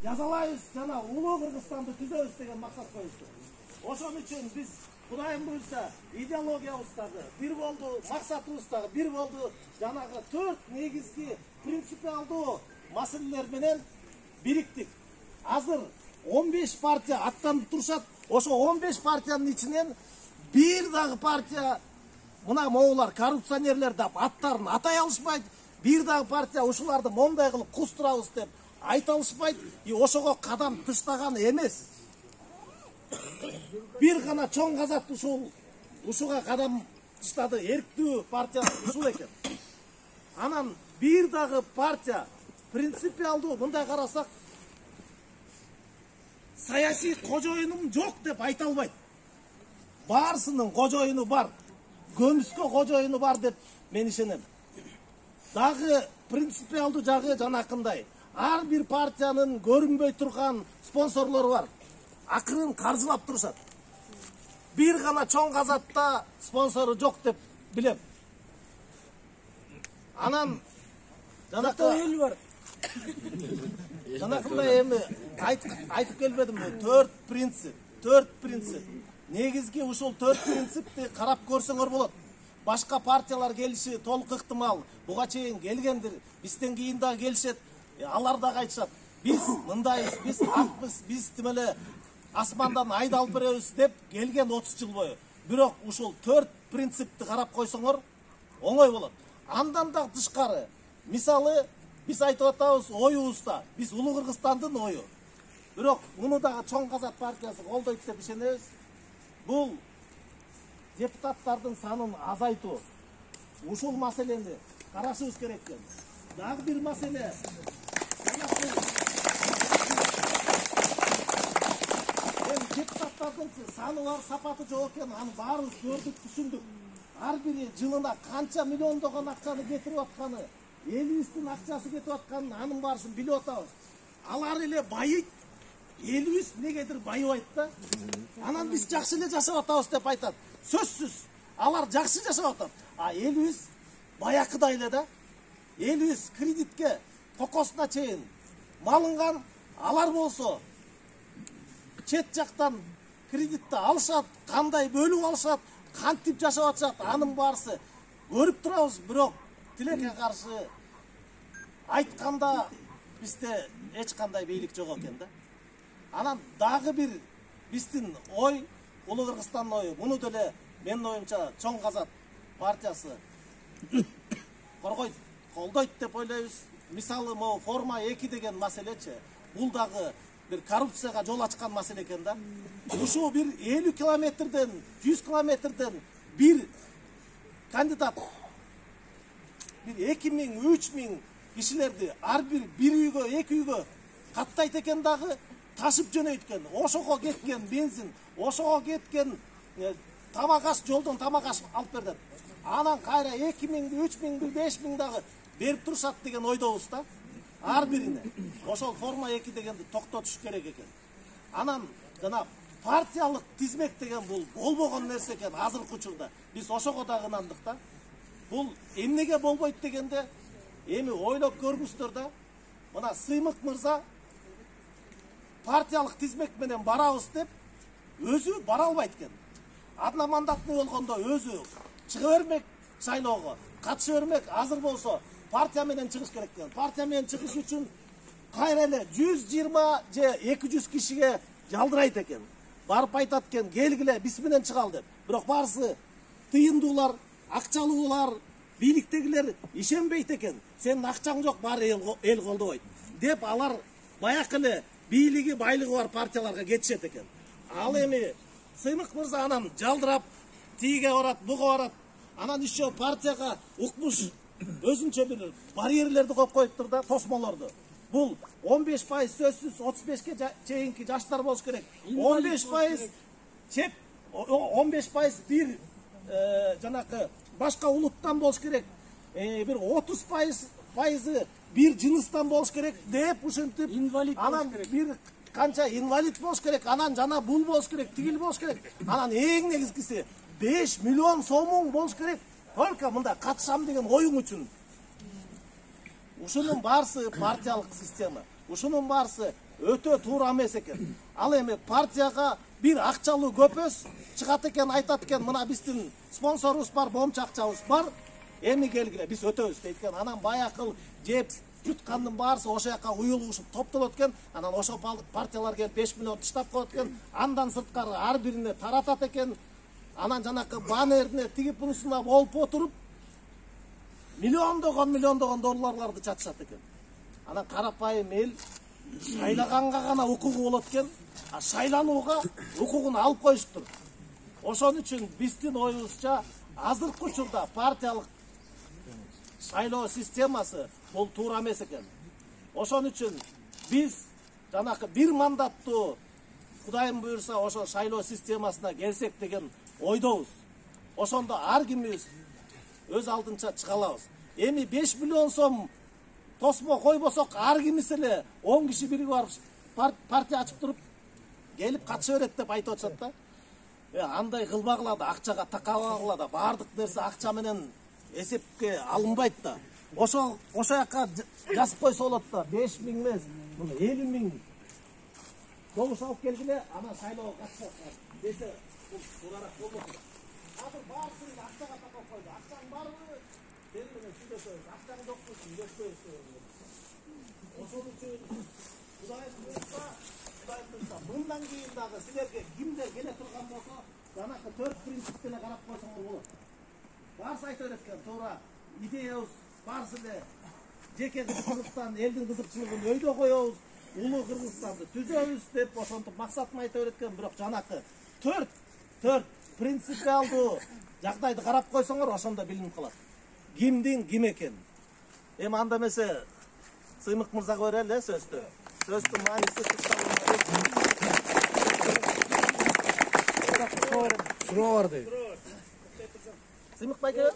жазалайбыз жана улуу Кыргызстанды түзөбүз деген максат коюштук. Ошон үчүн биз Кудайым буйрса идеологиябыз дагы бир болду, максатыбыз дагы бир болду. Жанагы 4 негизги принципиалдуу маселелер менен бириктик. Азыр 15 партия аттанып турушат. Ошо 15 партиянын ичинен бир дагы партия мына моулар коррупционерлер деп аттарын атай алышпайт. Бир дагы партия ушуларды мондай кылып кустурабыз деп айта алышпайт. Ошого кадам тыштаган эмес. Бир гана чоң казат ушуга кадам тыштады. Эрктүү партия ушул экен. Анан бир дагы партия принципиалдуу мындай карасак саясий кожоюнум жок деп айта албайт. Баарысынын кожоюну бар. Көмүскө кожоюну бар деп мен ишенем. Дагы принципиалдуу жагы жанакындай. Ар бир партиянын көрүнбөй турган спонсорлору бар. Акырын каржылап турушат. Бир гана чоң казатта спонсору жок деп билем. Анан жанакындай эми айтып келбедимби? 4 принцип. Негизги ушул 4 принципти карап көрсөңөр болот. Башка партиялар келиши толук ыктымал. Буга чейин келгендир. Бизден кийин да келишет. Алар да айтышат. Биз мындайбыз, биз акпыз, биз тимеле асмандан айды алып беребиз деп келген 30 жыл бою. Бирок ушул 4 принципти карап койсоңор оңой болот. Андан да тышкары. Мисалы биз айтып атабыз оюбузда. Биз улуу Кыргызстандын ою. Бирок муну дагы чоң казат партиясы колдойт деп ишенебиз. Бул депутаттардын санын азайтуу. Ушул маселени карашыбыз керек экен. Дагы бир маселе. Депутаттардын саны бар, сапаты жок экен. Аны баарыбыз көрдүк, түшүндүк. Ар бири жылына канча миллиондогон акчаны кетирип атканы, элибиздин акчасы кетип атканын анын баарысын билип атабыз. Алар эле байыйт. Элибиз негедир байыбайт да. Анан биз жакшы эле жашап атабыз деп айтат. Сөзсүз алар жакшы жашап атат. А элибиз баякыдай эле да. Элибиз кредитке кокосуна чейин малынган, алар болсо чет жактан кредитти алышат, кандай бөлүп алышат, кантип жашап атышат, анын баарысы көрүп турабыз. Бирок тилекке каршы айтканда бизде эч кандай бийлик жок экен да. Анан дагы бир биздин ой, улуу Кыргызстандын ою, муну деле менин оюмча чоң казат партиясы коргойт, колдойт деп ойлойбуз. Мисалы, могу форма 2 деген маселечи, бул дагы бир коррупцияга жол ачкан маселе экен да. Ушул бир 50 километрден, 100 километрден бир кандидат бир 2000, 3000 кишилерди ар бир үйгө, 2 үйгө каттайт экен дагы, ташып жөнөйткөн. Ошого кеткен бензин, ошого кеткен тамак аш, жолдон тамак аш алып бердет. Анан кайра 2000, 3000, 5000 дагы берип турушат деген ойдобуз да. Ар бирине. Ошол форма 2 дегенди токтотуш керек экен. Анан жана партиялык тизмек деген бул болбогон нерсе экен азыркы учурда. Биз ошого дагы ынандык да. Бул эмнеге болбойт дегенде эми ойлоп көргүздөр да. Мына Сыймык мырза партиялык тизмек менен барабыз деп өзү бара албайт экен. Одномандатный болгондо өзү чыга бермек шайлоого, катыша бермек. Азыр болсо партия менен чыгыш керек экен. Партия менен чыгыш үчүн кайра эле 120 же 200 кишиге жалдырайт экен. Барып айтат экен, келгиле биз менен чыгал деп. Бирок баарысы тыйындуулар, акчалуулар, бийликтегилер ишенбейт экен. Сенин акчаң жок, баары эл колдобойт деп алар баякы эле бийлиги, байлыгы бар партияларга кетишет экен. Ал эми Сыймык мырза анан жалдырап, тиге барат, буга барат. Анан ишо партияга укмуш өзүнчө бир барьерлерди коюп коюптур да, тосмолорду. Бул 15% сөзсүз 35ке чейинки жаштар болуш керек. 15% чет, 15% бир жанакы башка улуттан болуш керек. Бир 30% бир жыныстан болуш керек деп ушинтип, анан бир канча инвалид болуш керек, анан жана бул болуш керек, тигил болуш керек. Анан эң негизгиси 5 миллион сомуң болуш керек. Только мында катышам деген оюң үчүн. Ушунун баарысы партиялык система. Ушунун баарысы өтө туура эмес экен. Ал эми партияга бир акчалуу көпөс чыгат экен, айтат экен, мына биздин спонсорубуз бар, боомчу акчабыз бар, эми келгиле биз өтөбүз дейт экен. Анан баякыл жеп юткандын баарысы ошо жака уюлгушуп топтолот экен. Анан ошо партиялар келип 5 миллион таштап коет экен. Андан сырткары ар бирине таратат экен. Анан жанакы баннерине тиги бунусуна болуп отуруп миллиондогон долларларды чатышат экен. Анан карапайым эл шайлаганга гана укугу болот экен, а шайланууга укугун алып коюшуптур. Ошон үчүн биздин оюбузча азыркы учурда партиялык шайлоо системасы бул туура эмес экен. Ошон үчүн биз жанакы бир мандаттуу Кудайым буйрса ошо шайлоо системасына келсек деген ойдобуз. Ошондо ар кимибиз өз алдынча чыга алабыз. Эми 5 миллион сом тосмо койбосок ар кимиси эле 10 киши бириги барып партия ачып туруп келип катыша берет деп айтып атышат да. Андай кылбагыла да, акчага такабагыла да, баардык нерсе акча менен эсепке алынбайт да. Ошо жака жазып койсо болот да, 5 миң эмес, 50 миң добуш алып келгиле, анан шайлоого катышат десе, бул туурараак болмок. Азыр баарысын акчага такап койду. Акчаң барбы? Сен менен сүйлөшөбүз. Акчаң жокпу? Сүйлөшпөйбүз. Ошон үчүн Кудайым буйрса, мындан кийин дагы силерге кимдер келе турган болсо, жанакы 4 принципти эле карап койсоңор болот. Баарысы айта берет экен, туура идеябыз баарысы эле жеке кызыкчылыктан элдин кызыкчылыгын өйдө коебуз, улуу Кыргызстанды түзөбүз деп ошентип максатын айта берет экен. Бирок жанакы 4 принципиалдуу жагдайды карап койсоңор ошондо билинип калат. Кимдин ким экен. Эми анда эмесе Сыймык мырзага берели сөздү. Сөздүн мааниси суроо бар дейт. Сыймык байке.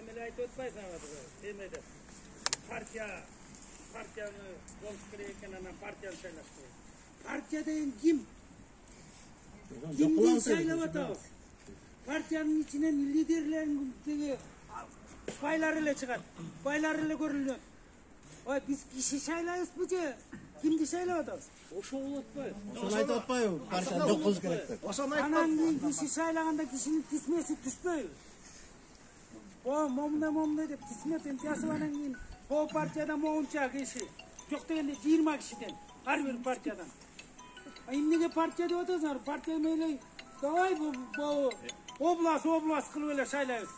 Эмеле айтып атпайсың азыр эмеде. Партияны болуш керек экен, анан партияны шайлаш керек. Партия деген ким? Кимди шайлап атабыз? Партиянын ичинен лидерлерин деги байлар эле чыгат. Байлар эле көрүнөт. Ой, биз киши шайлайбызбы же кимди шайлап атабыз? Ошо болот атпайбы? Ошону айтып атпайбы? Партияны жок кылыш керек деп. Ошону Анан кийин киши шайлаганда кишинин тисмеси түшпөйбү? Момундай деп тисметин жасап анан кийин о партияда моунча киши. Жок дегенде 20 кишиден ар бир партиядан. Эмнеге партия деп атасыңар? Партия менен давай бу область кылып эле шайлайбыз.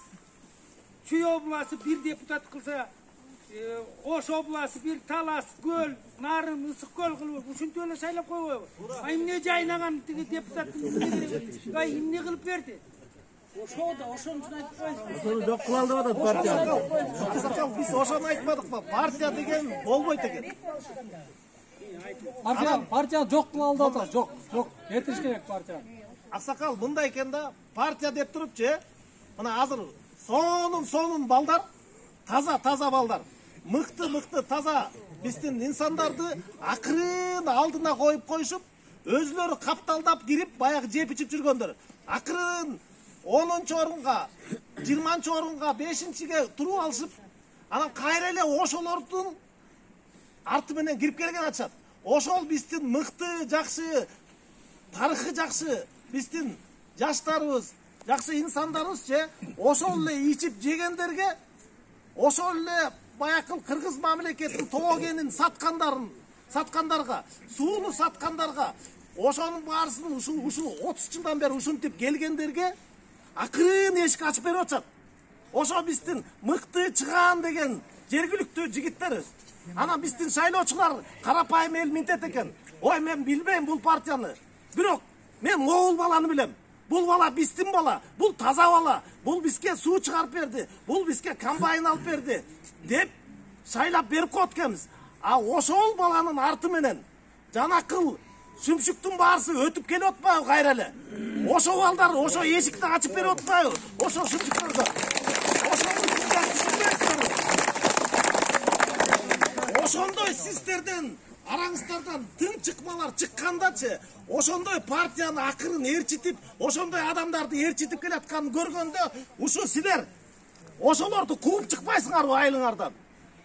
Чүй областы бир депутат кылса, Ош областы бир Талас, Көл, Нарын, Ысык көл кылып ушинтип эле шайлап койбойбу? Эмне жайнаган тиги депутаттын эмне кылып берди? Ошону айтып коюңуз. Ошону жок кылалы деп атат партия. Аксакал, биз ошону айтпадыкпы? Партия деген болбойт экен. Партия жок кылалы деп атат. Жок. Этиш керек партия. Аксакал, мындай экен да, партия деп турупчу, мына азыр сонун балдар, таза балдар, мыкты таза биздин инсандарды акырын алдына коюп коюшуп, өзүлөрү капталдап кирип, баягы жеп ичип жүргөндөр. Акырын 10-орунга, 20-орунга, 5-ге туруп алышып, анан кайра эле ошолордун арты менен кирип келген атышат. Ошол биздин мыкты, жакшы, тарыхы жакшы, биздин жаштарыбыз, жакшы инсандарыбыз же, ошол эле ичип жегендерге, ошол эле баякыл кыргыз мамлекетин тоогенин саткандарга, сууну саткандарга, ошонун баарысын ушу 30 жылдан бери ушинтип келгендерге акырын эшик ачып берип атышат. Ошо биздин мыкты чыгаан деген жергиликтүү жигиттерибиз. Анан биздин шайлоочулар карапайым эл минтет экен. Ой, мен билбейм бул партияны. Бирок мен могул баланы билем. Бул бала биздин бала, бул таза бала, бул бизге суу чыгарып берди, бул бизге комбайн алып берди деп шайлап берип коет экенбиз. А ошол баланын арты менен жанакыл сүмшүктүн баарысы өтүп келип атпайбы кайра эле? Ошо балдар ошо эшикти ачып берип атпайбы? Ошо сүмшүктөрдө. Ошону сиздер түшүнбөйсүздөр. Ошондой сиздерден араңыздардан тың чыкмалар чыккандачы, ошондой партияны акырын ээрчитип, ошондой адамдарды ээрчитип келатканын көргөндө, ушу силер ошолорду кууп чыкпайсыңарбы айылыңардан?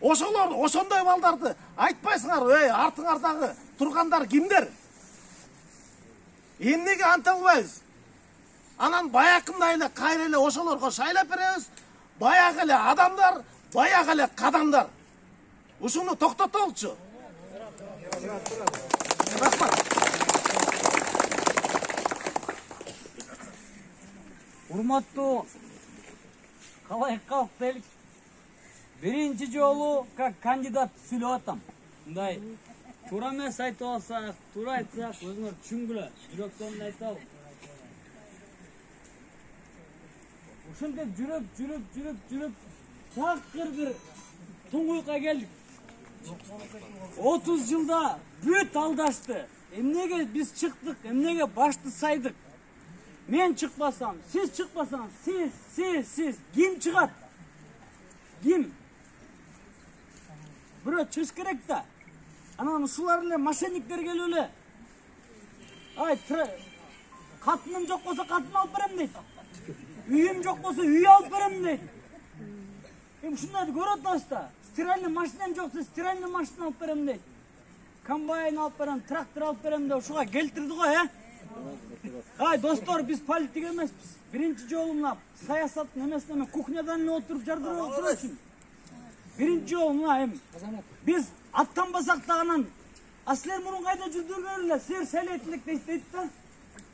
Ошондой балдарды айтпайсыңар, ey, артыңардағы тұрғандар кимдер? Эмнеге анта албайбыз? Анан баякындай эле кайра эле ошолорго шайлап беребиз. Баягы эле адамдар, баягы эле кадамдар. Ушуну токтотолчу. Рахмат. Урматтуу калай калктайлык. Биринчи жолу как кандидат сүйлөп атам. Мындай туура эмес айтып алсак, туура айтсак, өзүңөр түшүнгүлө. Жүрөктөн айталы. Ушинтип жүрүп такыр бир туңгуйга келдик. 30 жылда бүт алдашты. Эмнеге биз чыктык, эмнеге башты сайдык? Мен çıkmasam, siz çıkmasan, siz. Kim çıkat? Kim? Bura çıkış gerek de. Ana sularla maşenlikler geliyor öyle. Ay, katınım çok olsa katını alıp verem deydi. Üyüm çok olsa üyü alıp verem deydi. Şunlar görüyor da stiralli maşinem yoksa stiralli maşını alıp verem deydi. Kambayn alıp verem, traktör alıp verem deydi. Şuna geltirdik o ya. Ay dostlar, biz politik emesiz. Birinci jolumla sayasat nemesine kухнядан oturup jardırıp oturasın. Birinci jolumla hem biz attan basak dağınan asler bunun kayda жүрдүргөнлө сер сәлеттілік deydi da.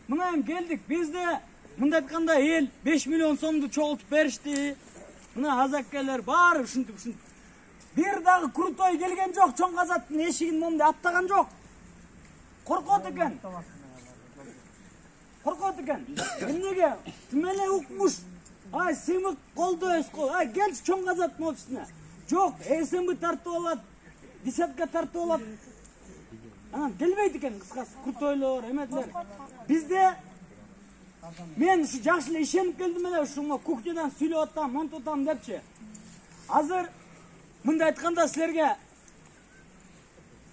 Mına hem geldik. Biz de mında aytkanda el 5 milyon so'mду çoğultup berişti. Mına azakkeler бар ушинтип. Bir dagı Крутой келген жок, чоң казаттын эшигин момда аттаган жок. Коркот экен. Korkut eken. Emnege tümele ukmuş. Ay simik koldu esko. Ay gel çoğun gazatma ofisine. Yok esimbi tartı olat. Disetka tartı olat. Anam gelmeydi eken kıskası. Kurtoylor, emetler. Bizde men şu jakşıla işenip geldim ele şuna kuhнядан süylep atam, mont atam depçi. Hazır mında aytkanda sizlerge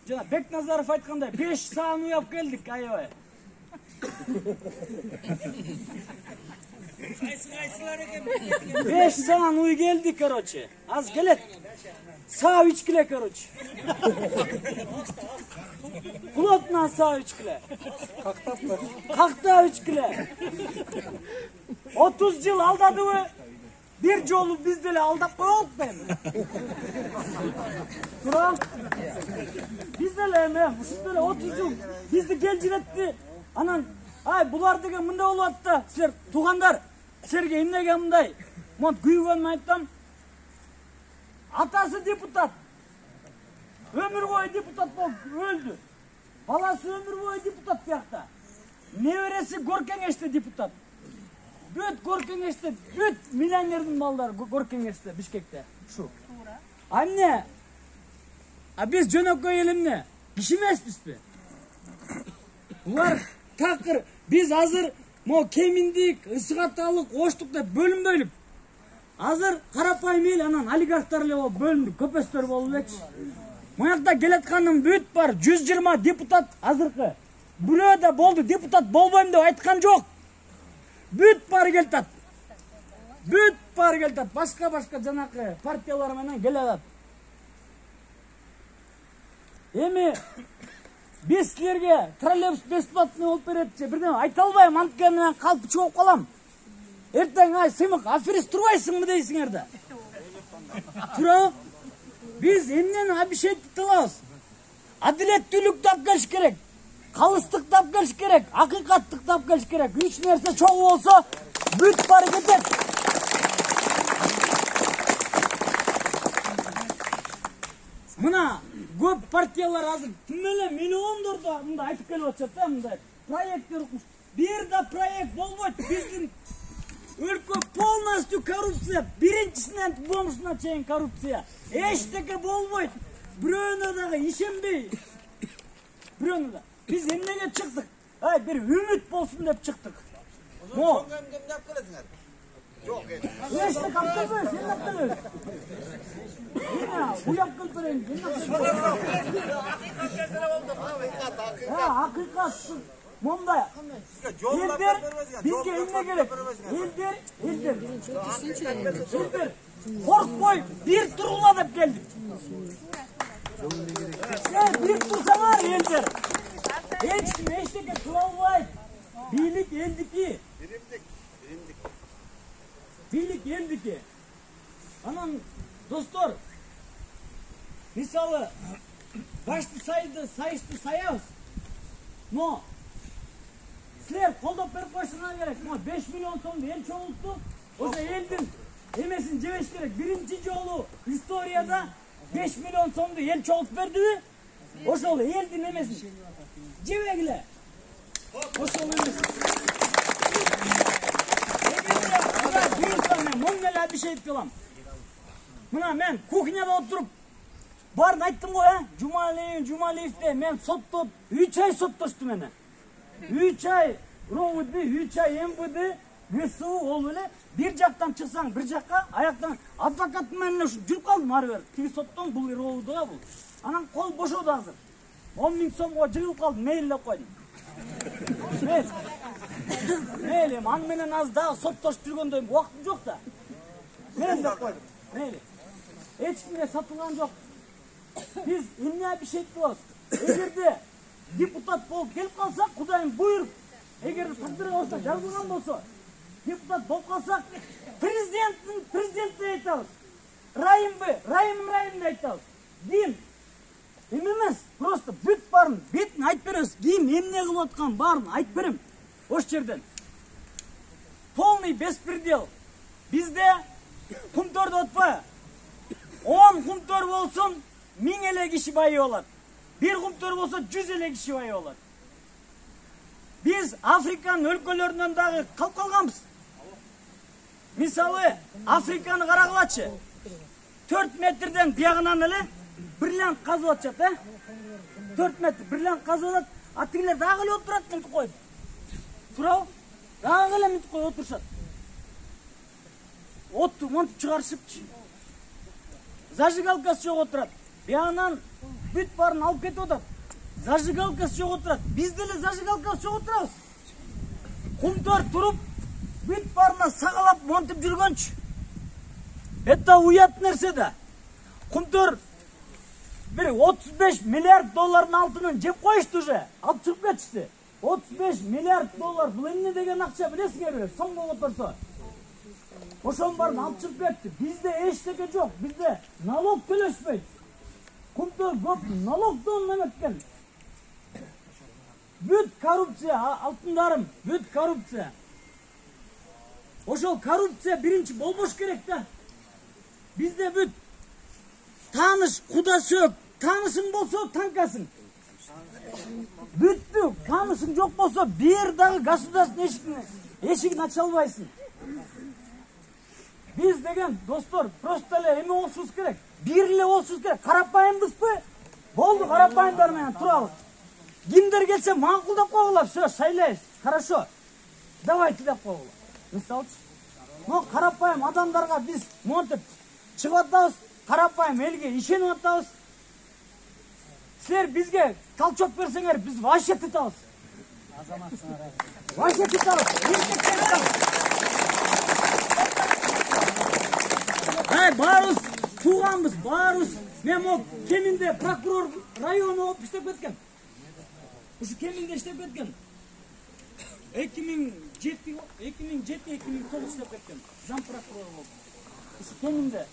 jana Beknazarov aytkандай 5 saat uyap geldik aябай. 5 saat uy geldik короче. Az gelet. Sağ 3 kile короче. Kulotna sağ 3 kile. Kalkta 3 kile. 30 yıl aldadı mı? Bir jolu bizdele aldap koyup ben. Turan. Bizdele hemen. Şundele 30 yıl. Bizde gelciretti. Anan, ay bular degen mınday olup attı. Sizler tuğandar, sizlerge emnege mınday. Mont kүйгөнүн ayttam. Atası deputat. Ömür boyu deputat bolup öldü. Balası ömür boyu deputat buyakta. Neveresi Gorkengeç'te deputat. Büt Gorkengeç'te, büt milyonerдің balları Gorkengeç'te, Bişkek'te. Şu. Anne, biz jönökköy elimne. İş emesmiz mi? Bunlar takır. Biz hazır kemindik, ısıqatalık, oştuk da bölüm. Hazır karapayım el anan oligarxlarla bölündük, köpestör bolup. Mıyakta keletkanın büt var, 120 deputat hazırkı. Bülö da boldu, deputat bolboyum dep aytkan jok. Büt par keltat. Büt par keltat. Başka janakı partiyalar menен келет. Эми biz sizlerge троллейбус бесплатный болуп берет. Бирдеме айта албайм, анткени мен калп чогуп калам. Эртең ай сымык аферист турбайсыңбы дейсиңер да. Тура. Biz эмнени обещать кылабыз? Адилеттүүлүктү алып келиш керек. Калыстыкты алып келиш керек. Акыйкаттыкты алып келиш керек. 3 нерсе чогуу болсо бүт бары кетет. Мына көп партиялар азыр түмеле миллиондорду мында айтып келип атышат да, мындай проекттер укмуш. Бир да проект болбойт. Биздин өлкө полностью коррупция. Биринчисинен бомжуна чейин коррупция. Эчтеке болбойт. Бирөөнө дагы ишенбей. Бирөөнө да. Biz emnege çıktık. Ay bir ümit bolsun dep çıktık. Mo. İşte kaptırdı, sen kaptırdı. Bu yapkın töreni. Ha, hakikat. Monday. Eldir bizge emne gerek? Eldir. Korkboy bir turula dep geldik. Sen bir tursalar eldir. Hiç kim eşteki turalbay. Birlik eldiki. Birlik eldiki. Anam dostlar. Misalı başta sayıştı sayabız. No. Sizler koldop berip koysunlar gerek. 5 milyon sonunda el çoğulttu. Osa eldin emesin ceveş gerek. Birinci yolu historiyada 5 milyon sonunda el çoğult verdi mi? Osa olu eldin emesin. Cevegile. Osa olu emesin. Monnela bir şey etkilam. Buna ben kuhnyada oturup barın ayttım o ya. Jumaliyev'de men sottop 3 ay sottoştu mene. 3 ay rovudi, 3 ay embudi, GSU ol öyle. Bir jaktan çıksan bir jakka ayaktan advokat menle жүрүп калдым ары бери. Тиги соттон бул ровудуга бул. Анан кол бошоду азыр. 10 000 сомго жыгылып калдым, мейлдеп койдум. Мейли, ан менен аз дагы соттошуп жүргөндөй убактым жок да. Мейлдеп койдум. Мейли. Эч кимге сатылган жок. Biz emne bir şey etmiyoruz. Eğer de депутат bolup gelip kalsak Kudayım buyur. Eğer takdir olsa yazılgan olsa депутат bolup kalsak prezidentine aytабыз. Rayim aytабыз. Дейм. Ememez. Просто büt barın. Bетін ayt beremiz. Дейм emne kılıp atkan barın ayt berem. Oş жерден. Полный беспредел. Bizde kumtorda otpa. 10 kumtor olsun 1000 ele kişi bayı olur. Bir kumtor olsa 100 ele kişi bayı olur. Biz Afrika'nın ülkelerinden dahi kalp kalgamız. Misalı Afrika'nın karakılatçı 4 metreden biyağınan ele birlen kazılatacak. 4 metre birlen kazılat. Atkiler dağılı oturat mıntık koydu. Turav dağılı mıntık koydu oturşat. Ottu mıntık çıkarışıp зажигалкасы жоқ отырады. Бияғынан бүт барын алып кетіп отырады. Зажигалкасы жоқ отырады. Біз деле зажигалкасы жоқ отырабыз. Құмтөр тұрып, бүт барына сағалап монтып жүргөнчү. Это уят нәрсе да. Құмтөр bir 35 milyar doların altının cep koyuştu уже. Alып çıkıp кетишти. 35 milyar dolar. Бұл эмне деген акча билесиңерби? Сомго отырса. Oşon barın alып çıkıp кетти. Bizde eşteke жоқ. Bizde налог төлөшпөйт. Kumtor көп налогдон неметкен. Бүт коррупция, алтындарым, бүт коррупция. Ошол коррупция биринчи болбош керек да. Bizde бүт таныш, куда сөп, танышың болсо танкасың. Бүттү, танышың жоқ болсо бир дагы государственный эшигин ача албайсың. Biz деген достор, просто эле эме болушубуз керек. Бир эле болушубуз керек. Карапайымбызбы? Болду, карапайымдар менен туралы. Кимдер келсе макулдап койгула, всё, шайлайбыз. Хорошо. Давайте деп койгула. Мисалчы. Но карапайым адамдарга биз монтип чыгып атабыз, карапайым элге ишенип атабыз. Силер бизге талчоп берсеңер, биз вообще тытабыз. Вообще тытабыз. Barus, tuğanbız, barus. Men o keminde prokuror rayonu olup işlep ketken. Şu keminde işlep ketken. 2007-2009 işlep ketken. Zam prokuror olup. Şu keminde.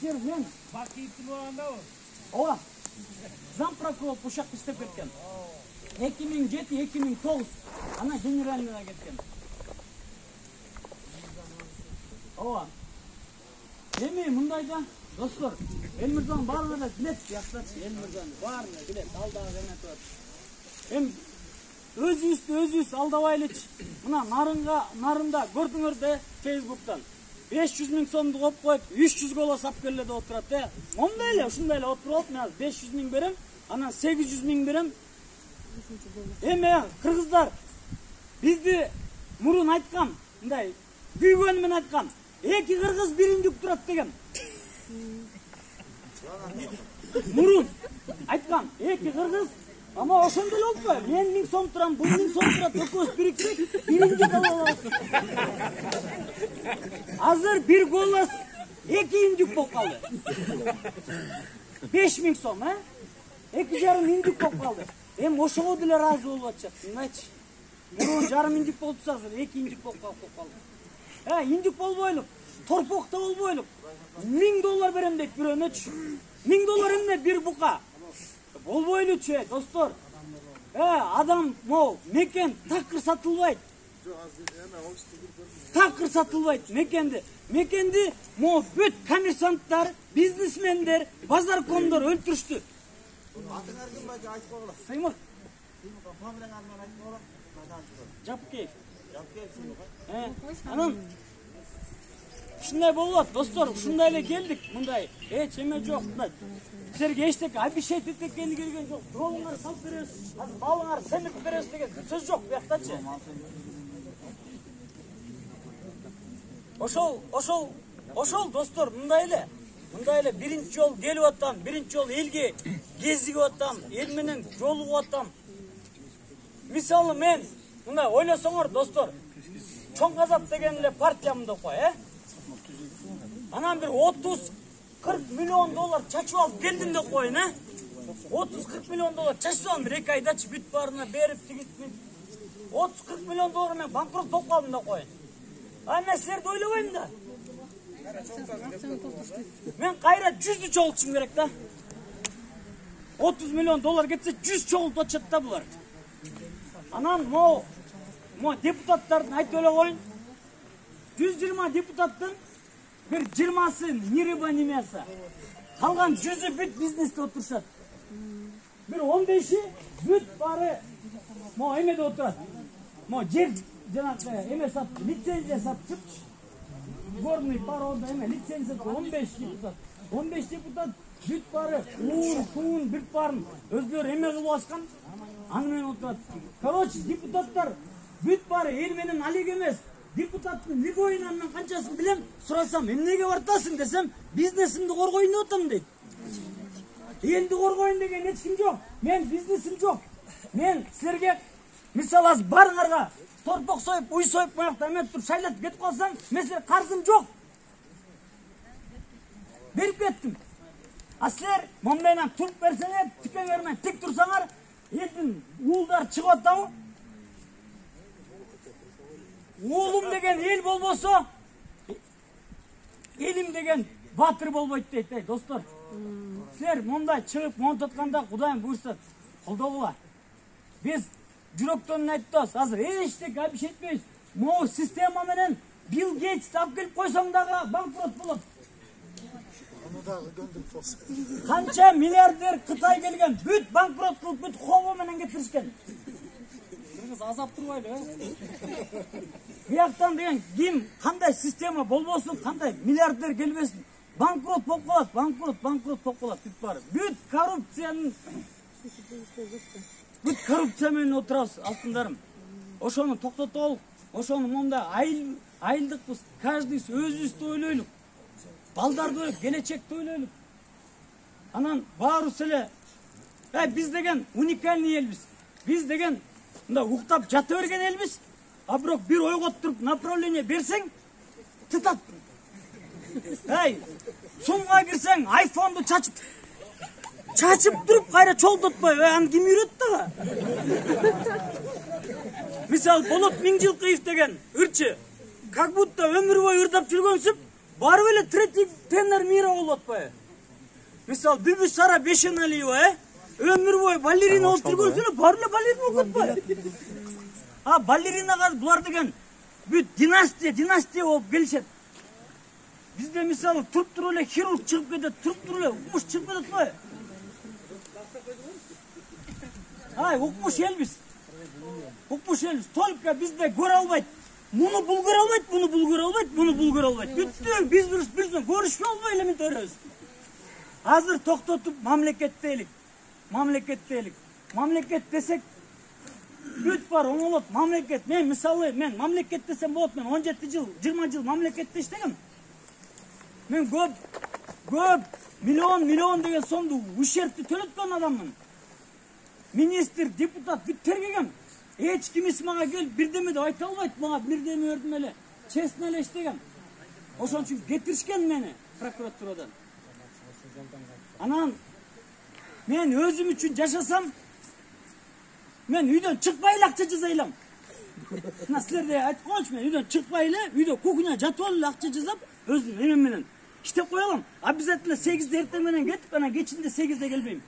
Men Bakiyetli olanda o. Ola. Zam prokuror olup uşak işlep ketken. 2007-2009. Ana generaline ketken. Ola. Эми мындайда достор, Элмирзан баарына да билет, жакшачы Элмирзан баарына билет, алдагы эме турат. Эми өзүбүздү алдабайлычы. Мына нарында көрдүңөр да Facebook'tan 500 000 сомду коюп коюп 300 голо сап келе деп отурат да. Мондай эле, ушундай эле отуруп, мен 500 000 берем, анан 800 000 берем. Эми кыргыздар бизди мурун айткан, мындай күйгөнү менен айткан. Eki kırgız birincik durat degen. Murun. Aytkan, eki kırgız Ama ошондой эле болуппу? Мен 1000 сом турам, бул 1000 сом турат, экөөбүз бириксек, 1-инчи алып алабыз. Азыр бир голос 2 индик болуп калды. 5000 сом, 2,5 индик болуп калды. Эми ошого деле ыраазы болуп атышат, мынчы. Мурун жарым индик болупса, азыр 2 индик болуп калды. Индик болбойлук, торпок да болбойлук. $1000 берем дейт бирөөнөчү. $1000 эмне бир бука? Болбойлучу, достор. Адам могу мекен такыр сатылбайт. Такыр сатылбайт мекенди могу бүт коммерсанттар, бизнесмендер, базаркомдор өлтүрүштү. Атыңар ким баки айтып койгула. Сыймык. Фамилияң атын айтып койгула. Жапкеев. Жапкеев сыймык. Анан ушундай болот, достор, ушундай эле келдик, мындай эч эме жок. Силерге эчтеке обещать эткени келген жок. Жолуңар салып беребиз, азыр балыңар семип беребиз деген сөз жок бияктачы. Ошол достор мындай эле биринчи жол келип атам, биринчи жол элге кезигип атам, эл менен жолугуп атам. Мисалы мен мындай ойлосоңор достор, Чоң Казак деген эле партиямды кой, Анан бир 30-40 миллион доллар чачып алып келдим деп коюн, 30-40 миллион доллар чачып алып бир 2 айдачы бүт баарына берип тигит 30-40 миллион доллар мен банкрот болуп калдым деп коюн. Мен силерди ойлобойм да. Мен кайра 100'ü чогултушум керек да. 30 миллион доллар кетсе 100 чогултуп атышат да булар. Анан мо депутаттардын айтып эле коюн. 120 депутаттын bir 20'sı Niriba nimesi. Kalgan 100'ü büt biznesde oturuşat. Bir 15'i büt bari emede oturat. Cer eme sat, lisenziya satçıp gorny par orada eme lisenziya 15 deputat. 15 deputat büt bari tuğun bir parın özlör eme kılıp açkan anымен oturat. Короче, депутаттар büt bari el menen alek emez. Депутаттын лиг ойнанын канчасын билем, сурасам, эмнеге бартасың десем, бизнесимди коргойн деп атам дейт. Элди коргойн деген эч ким жок. Мен бизнесим жок. Мен силерге мисалы аз барыңарга торпок союп, уй союп моякта эметип туруп шайлатып кетип калсам, мен силерге карзым жок. Берип кеттим. А силер мондайдан туруп берсеңер, тикеңермен тик турсаңар, элдин уулдары чыгып атабы? Oğlum degen el bolboso, elim degen batır bolboyt deyt, dostlar. Sizler monday çıkıp mont atkanda Kudayım buyursa koldoğular. Biz жүрөктөн айтабыз, азыр эчтеке абиш этпейбиз. Могу система менен Bill Gates алып келип койсоң дагы банкрот болот. Канча миллиардер Кытай келген, бүт банкрот кылып, бүт хобо менен кетиришкен. Азап турбайлы, Бияктан деген ким кандай система болбосун, кандай миллиардер келбесин, банкрот болуп калат, банкрот болуп калат бүт баары. Бүт коррупция менен отурабыз, алтындарым. Ошону токтотолук, ошону монда айылдыкпыз, каждыйсы өзүбүздү ойлойлук. Балдарды ойлоп, келечекти ойлойлук. Анан баарыбыз эле биз деген уникальный элбиз. Биз деген мында уктап жата берген элбиз. А бирок бир ойго туруп направление берсең, тытат. Сумга кирсең, айфонду чачып туруп кайра чолтотпой, аны ким үйрөттү дагы? Мисалы, Болот Миңжилкыев деген ырчы, как будто өмүр бою ырдап жүргөнсүп, барып эле третий тенор мира болуп атпайбы? Мисалы, Бүбүсара Бешеналиева, өмүр бою балерина болуп жүргөнсүп, барып эле балерина болуп атпайбы? Балеринага булар деген бүт династия болуп келишет. Бизде мисалы туруп эле хирург чыгып кетет, туруп эле укмуш чыгып кетет го. Укмуш элбиз. Только бизде көрө албайт. Муну бул көрө албайт, муну бул көрө албайт, муну бул көрө албайт. Бүттү, биз биринен көрүшпөй албай эле мынтөрөбүз. Азыр токтотуп мамлекет дейли. Мамлекет десек бүт бар, оңолот мамлекет. Мен мисалы, мен мамлекет десем болот, мен 17 жыл, 20 жыл мамлекетте иштегем. Мен көп миллион деген сомду ущербти төлөткөн адаммын. министр, депутат бүттер келген. Eç kimisi bana gel birdeme de ayta almaydı bana birdeme ördüm ele. Çesne ele iştegen. O son için getirişken beni prokuraturadan. Anan men özüm için yaşasam men üyden çıkmayla akça cızaylam. Nasıl de ayt konuşma üyden çıkmayla üyde kokunya jatol akça cızap özüm hemen. İşte koyalım. Abizetle 8'de ertemenen gittik bana geçinde 8'de gelmeyeyim.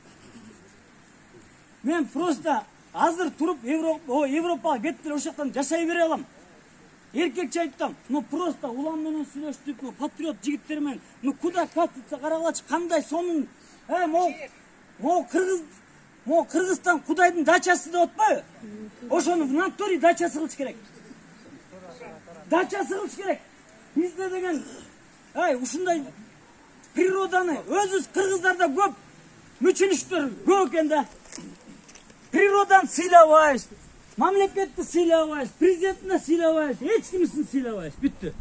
Men prosta hazır turup Avrupa gittir o şaktan yaşay vere alam. Erkekçe ayttam. No prosta ulan menen süйлөштүк, no patriot jigitler men, no kuda katitsa karagalaç kanday sonun mo Kırgızstan Kuday'dın daçası da otpay. Oşonu naturi daçası kılış gerek. Daçası kılış gerek. Bizde degen ушундай природаны өзүбүз Кыргыздарда көп мүчүнүштөр көп экен да. Природаны сыйлабайбыз, мамлекетти сыйлабайбыз, президентин сыйлабайбыз, эч кимисин сыйлабайбыз. Бүттү.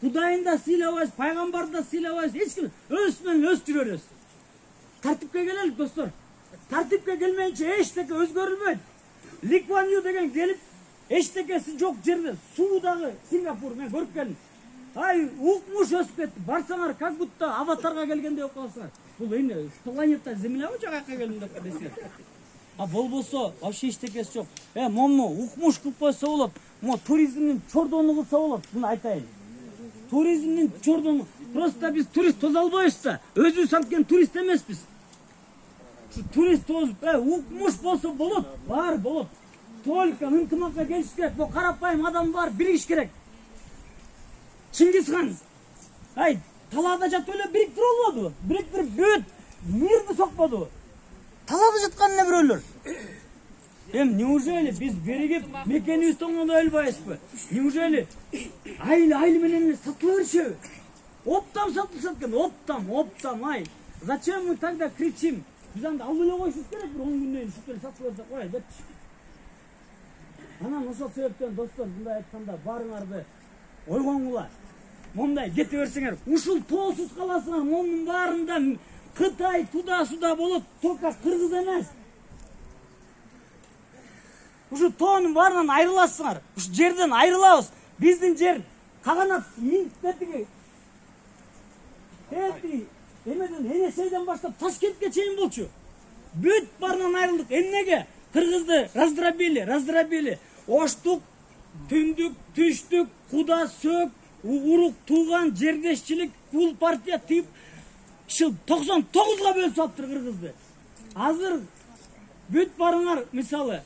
Кудайын да сыйлабайбыз, пайгамбарды да сыйлабайбыз, эч ким өз менен өстүрөбүз. Тартипке келели достор. Тартипке келмейинче эчтеке өзгөрүлбөйт. Ли Куан Ю деген келип, эчтекеси жок жерде, суудагы Сингапур мен көрүп келдим. Укмуш өсүп кетти. Барсаңар, как будто аватарга келгендей болуп каласыңар. Бул эмне? Планета Земля жакка келдим деп десеңер. Болбосо вообще эчтекеси жок. Мому укмуш кылып койсо болот. Мо туризмдин чордону кылса болот. Буну айтайын. Туризмдин чордону. Просто биз турист тоза албайбыз да. Өзүбүз анткен турист эмеспиз. Турист тозуп, укмуш болсо болот. Бар болот. Только ынтымакка келиш керек. Бул карапайым адам бар, биригиш керек. Чингисхан, талада жатып эле бириктирип албадыбы? Бириктирип бүт мирди сокподубу? Талада жаткан эмне бирөөлөр? Неужели биз биригип мекенибизди оңдой албайбызбы? Неужели айыл менен сатыла беришеби? Оптам сатылса экен, оптам. Зачем мы тогда кричим? Биз анда алып эле коюшубуз керек, бир 10 күндөн ушинтип эле сатып берсе кой депчи. Анан ошол себептен достор, мындай айтканда барыңарды ойгоңула. Мондай кете берсеңер, ушул тоосуз каласыңар, монун баарында Кытай туда суда болот, только Кыргыз эмес. Ушу тоонун баарынан айрыласыңар, ушу жерден айрылабыз. Биздин жер каганат минтетиги. Эмеден Энесейден баштап Ташкентке чейин болчу. Бүт баарынан айрылдык. Эмнеге? Кыргызды раздробили. Оштук, түндүк, түштүк, куда сөк, урук, туган, жердешчилик, бул партия тип 99га бөлүп салыптыр Кыргызды. Азыр бүт барыңар, мисалы,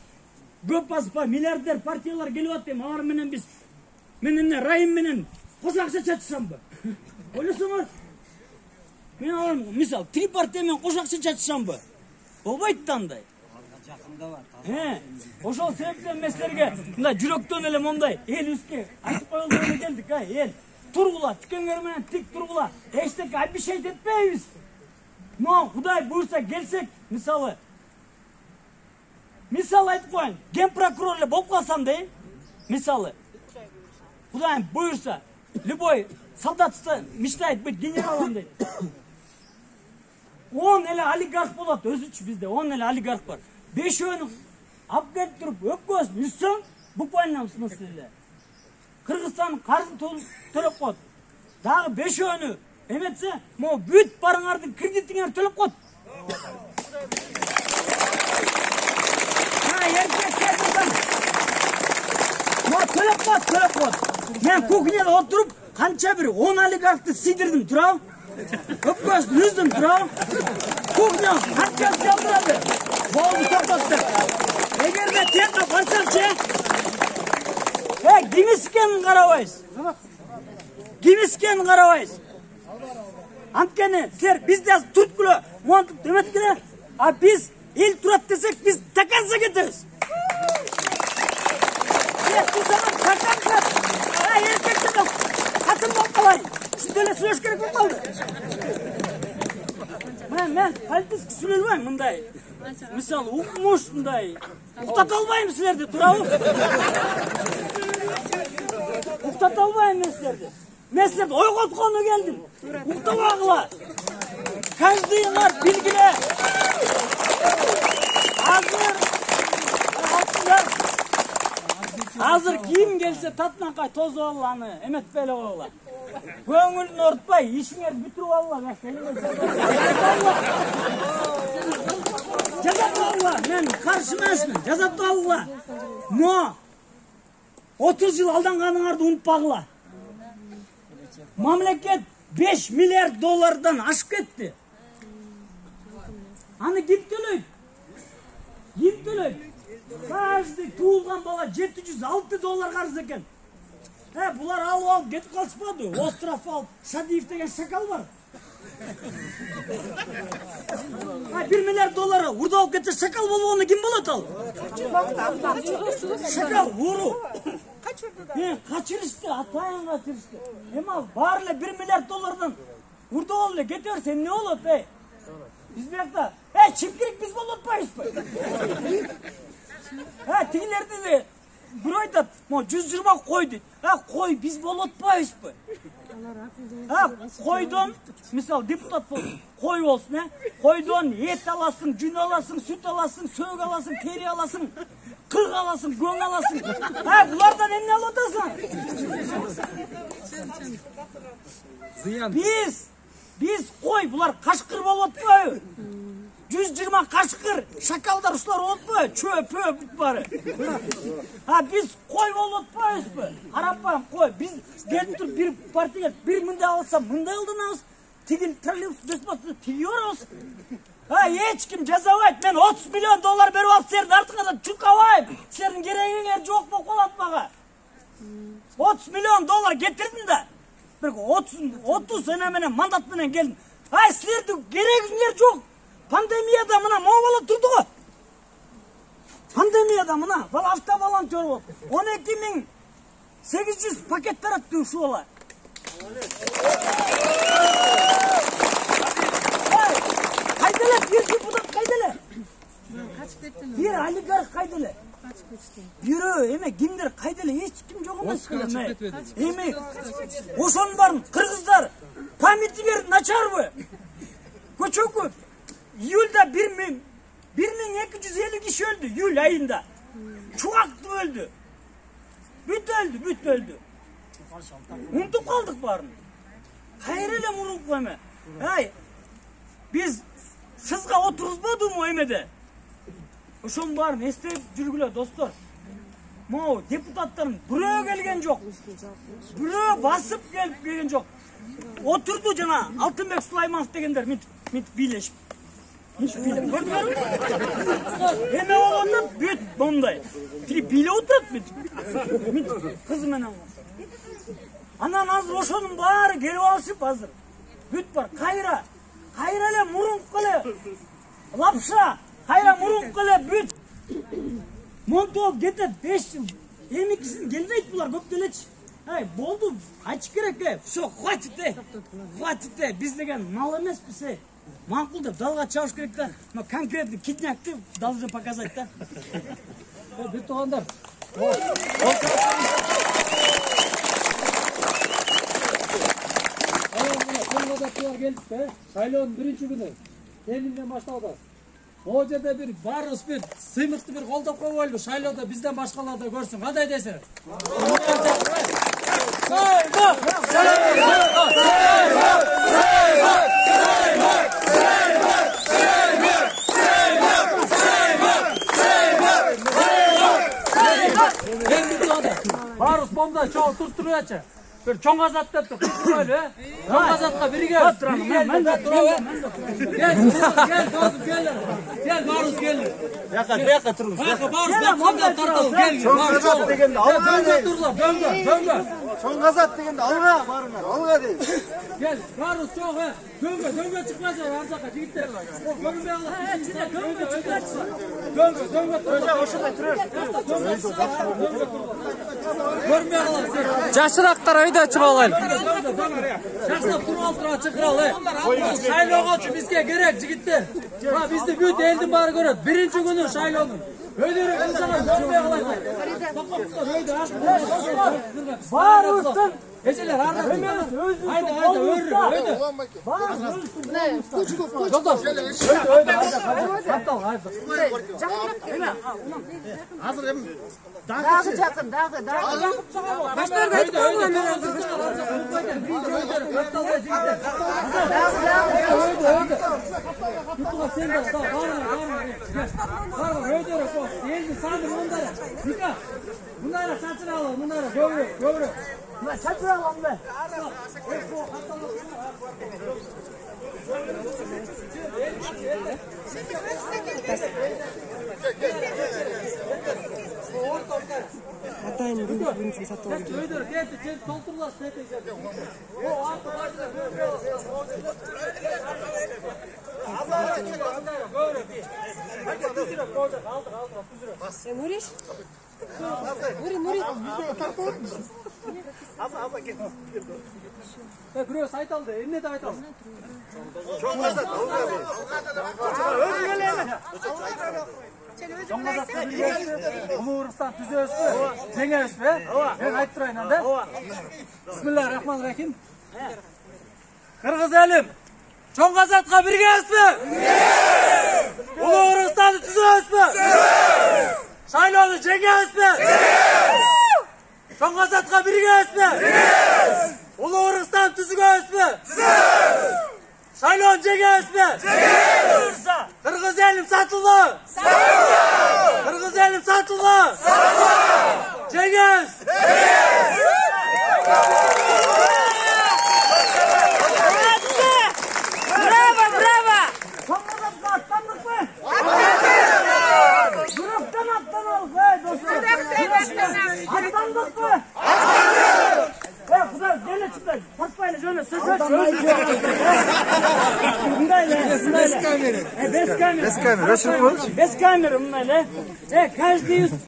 көп аспа миллиардер партиялар келип атты, алар менен биз менен райым менен кош акча чачышамбы? Ойлосоңор, мен алар мисалы 3 партия менен кош акча чачышамбы? Болбойт да андай. Ошол себептен мен силерге мындай жүрөктөн эле мондай элибизге айтып коелу эле келдик, эл. Тургула, тикеңер менен тик тургула. Эчтеке обещать этпейбиз. Но Кудай буйрса келсек, мисалы айтып коеюн, ген прокурор эле болуп калсам дейм. Мисалы Кудайым буйрса, любой солдатство мечтает быть генералом дейт. 10 эле олигарх болот, өзүчү бизде 10 эле олигарх бар. 5-өөнү алып келип туруп өпкөсүн үзсөң, буквально смысле эле Кыргызстан карызын төлөп коет. Дагы 5-өөнү эметсе, могу бүт барыңардын кредитиңер төлөп коет. Төлөп коет. Мен кухняда отуруп, канча бир 10 олигархты сыйдырдым, турабы? Өпкөсүн үздүм, турабы? Кухня канчасы жалдырады? Болду токтоттук. Эгерде текке барсакчы, кимискенин карабайсыз. Анткени силер бизде азыр түрткүлө, монтуп эметкиле, а биз эл турат десек, биз таканса кетебиз. Эркектен катын болуп калайын. Сизде эле сүйлөш керек болуп калды. Мен политически сүйлөбөйм мындай. Мисалы, укмуш мындай. Уктата албайм силерди, турабы? Уктата албайм мен силерди. Мен силерди ойготкону келдим. Уктабагыла. Каждыйыңар билгиле. Азыр Hazır kim gelse tatnakay tozu Allah'ını emet böyle oğlan. Köngülünü ortpay, işine bitirip Allah. Cazap Allah, ben karşımasın. Cazap Allah. Mo, 30 yıl aldanganın ardı unutpağıla. Mamleket 5 milyar dolardan aşık etti. Hani kim tülüy? Kim tülüy? Каждый tuğulgan bala 706 dolar karız eken. Bular alıp getip kalışmadı. Ostraf al, Şadiyev degen şakal var. 1 milyar dolara urda alıp getse şakal bolu onu kim bolat al? Şakal, vuru. Kaçırıştı, atayın kaçırıştı. Ama barla 1 milyar dolardan urda oluyor, getiriyor sen ne olur be? Biz bir yakta, çiftlik biz bolatmayız be. Tigilerde de burayda 120 koydu. Koy biz bolatmayız be. Koydun, misal deputat olsun, koy olsun. Koydun et alasın, gün alasın, süt alasın, söğük alasın, teri alasın, kırk alasın, gön alasın. Bunlardan ne alatasın? Biz koy, bunlar kaşkır bolatmayız. 120 kaşkır, şakallar uçlar unutmayın, çöp bari. Biz koy unutmayız mı? Arapam koy, biz gelip dur bir parti gel, bir mında alsam, mında aldınız, tigil trolleybus besbatını tigiyoruz. Hiç kim ceza et, ben 30 milyon dolar berip alıp serin artıkada çıkavayım. Serin gereğin yok mu kolatmağa? 30 milyon dolar getirdin de, 30 sene mene mandat menen gelin. Sizlerde gereğinler yok. Pandemiyada mına moğola durdu o. Pandemiyada mına hafta volontör ol. 12.800 paket tarattı şu olay. Kaydele bir deputat kaydele. Bir oligark kaydele. Biri eme kimdir kaydele hiç kim yok ama eme oşon barın Kırgızlar pameti verin açar mı? Koçoku Yulda 1250 kişi öldü Yul ayında. Çoğaktı öldü. Büt öldü. Unutup kaldık barını. Hayreyle muruk koyma. Biz sızga oturuzmadı mı emede? Oşon barını esteyip жүрgüle dostlar. Mo deputatların buraya gelgen yok. Buraya basıp gelgen yok. Oturdu cana Altınbek Süleymanov degenler mit bileşip. Hiç bile. Gördün mü? Hemen olanlar büyük bonday. Bile oturup mit. Kızım hemen olmaz. Anan hazır oşonun bari gelip alışıp hazır. Büyük var. Kayra ile murun kılı. Lapşa. Kayra murun kılı büyük. Montov getir 5 yıl. 22'sini gelmeyip bunlar gökdeleç. Boldu. Açık gerek de. Şu хватит de. Biz degen mal emez bir şey. Makul da dalga çavuş gerek de. Konkretli kidnakti должны показать da. Bir toğanlar. Kongodatçılar gelip de sayloğun birinci günü Berlin'den başladı. O жерде bir barız bir sıymıklı bir kolda koyuldu. Saylo'da bizden başkaları da görsün. Hadi desene. Barız bomda çoğu tutturuyor. Bir çoğun azat yaptık. Böyle. Çoğun azatka biri gel. Ben de Gel dostum gel. Gel Barus gel. Yaka turmuş. Barus bakımda tartalım gel. Çoğun gazat degende alga. Döngü. Çoğun gazat degende alga barına. Alga değil. Gel Barus çoğu. Döngü çıkmayacak arzaka gitler. O görünmeye Allah. Döngü. Önce hoşuna oturuyor. Görünmeye Allah. Жашыраактар айда чыга алайлы. Şahsına turaltıra çıkıralı. Şayloğu bizge gerek jigitler. Bizde büyük eldim bari görüyoruz. Birinci günü Şayloğu'nun. Öyle kılsana görmeye kalaydı. Öyle Var olsun. Geceler arda. Özün. Haydi öyle. Var olsun. Doktor. Öyle hatta haydi. Hazır hem Dağı çakın, dağı. Başlar da öyle. Tutma sen de sağ var. Öyle ko. Değil sandım onlara. Dikkat. Bunlara saçını al. Bunlara gövrü. Ulan çatır alalım be. Öyle gel doldurlar tepece. O altı başına Muriş. Muri. Buraya sayt aldı. Eline de ait aldı. Umurustan tüze öspe. Zenge öspe. Ben ayıp durayın anda. Bismillahirrahmanirrahim. Kırgız elim. Çoğgazatqa birge öspe. Ulu Urustan'ı tüze öspe. Şaylonu zenge öspe. Çoğgazatqa birge öspe. Ulu Urustan tüzüge öspe. Şaylon zenge öspe. Kırgız elim satıldı. Kırgız elim satıldı. Cengiz. Bravo. Sonradan atlandık mı? Gruptan atlanalım be dostum. Atlandık mı? Ya kızlar şöyle çıkın. Patlayın şöyle sıç. Bez kamera. Bez kamera. Bez kamera bunlarla. Каждый